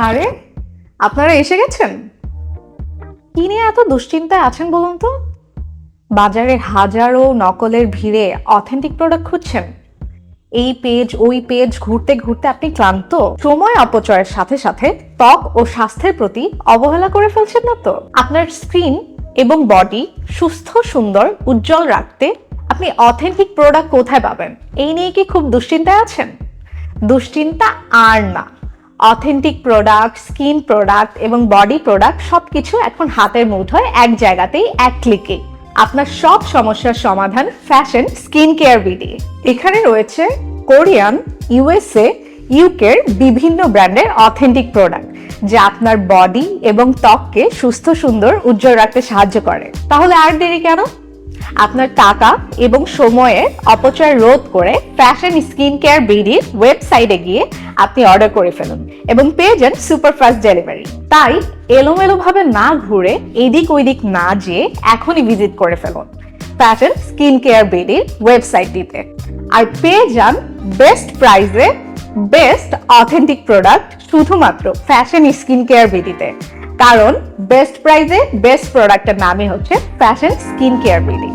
আরে, আপনারা এসে গেছেন? কি নিয়ে এত দুশ্চিন্তায় আছেন বলুন তো? বাজারে হাজারো নকলের ভিড়ে অথেন্টিক প্রোডাক্ট খুঁজছেন। এই পেজ ওই পেজ ঘুরতে ঘুরতে আপনি ক্লান্ত? সময় অপচয়ের সাথে সাথে ত্বক ও স্বাস্থ্যের প্রতি অবহেলা করে ফেলছেন না তো? আপনার স্কিন এবং বডি সুস্থ, সুন্দর, উজ্জ্বল রাখতে আপনি অথেন্টিক প্রোডাক্ট কোথায় পাবেন? এই নিয়ে কি খুব দুশ্চিন্তায় আছেন? দুশ্চিন্তা আর না। অথেন্টিক প্রোডাক্ট, স্কিন প্রোডাক্ট এবং বডি প্রোডাক্ট সবকিছু এখন হাতের মুঠোয় এক জায়গাতেই, এক ক্লিকে। আপনার সব সমস্যার সমাধান ফ্যাশন স্কিন কেয়ার বিডি। এখানে রয়েছে কোরিয়ান, ইউএসএ, ইউকের বিভিন্ন ব্র্যান্ডের অথেন্টিক প্রোডাক্ট যা আপনার বডি এবং ত্বককে সুস্থ, সুন্দর, উজ্জ্বল রাখতে সাহায্য করে। তাহলে আর দেরি কেন? আপনার টাকা এবং সময়ের অপচয় রোধ করে ফ্যাশন স্কিন কেয়ার বিডির ওয়েবসাইটে গিয়ে আপনি অর্ডার করে ফেলুন এবং পেয়ে যান সুপারফাস্ট ডেলিভারি। তাই এলোমেলো ভাবে না ঘুরে এদিক ওইদিক না যেয়ে এখনই ভিজিট করে ফেলুন ফ্যাশন স্কিন কেয়ার বিডির ওয়েবসাইটটিতে আর পেয়ে যান বেস্ট প্রাইসে বেস্ট অথেন্টিক প্রোডাক্ট শুধুমাত্র ফ্যাশন স্কিন কেয়ার বিডিতে। কারণ বেস্ট প্রাইসে বেস্ট প্রোডাক্টের নামই হচ্ছে ফ্যাশন স্কিন কেয়ার বিডি।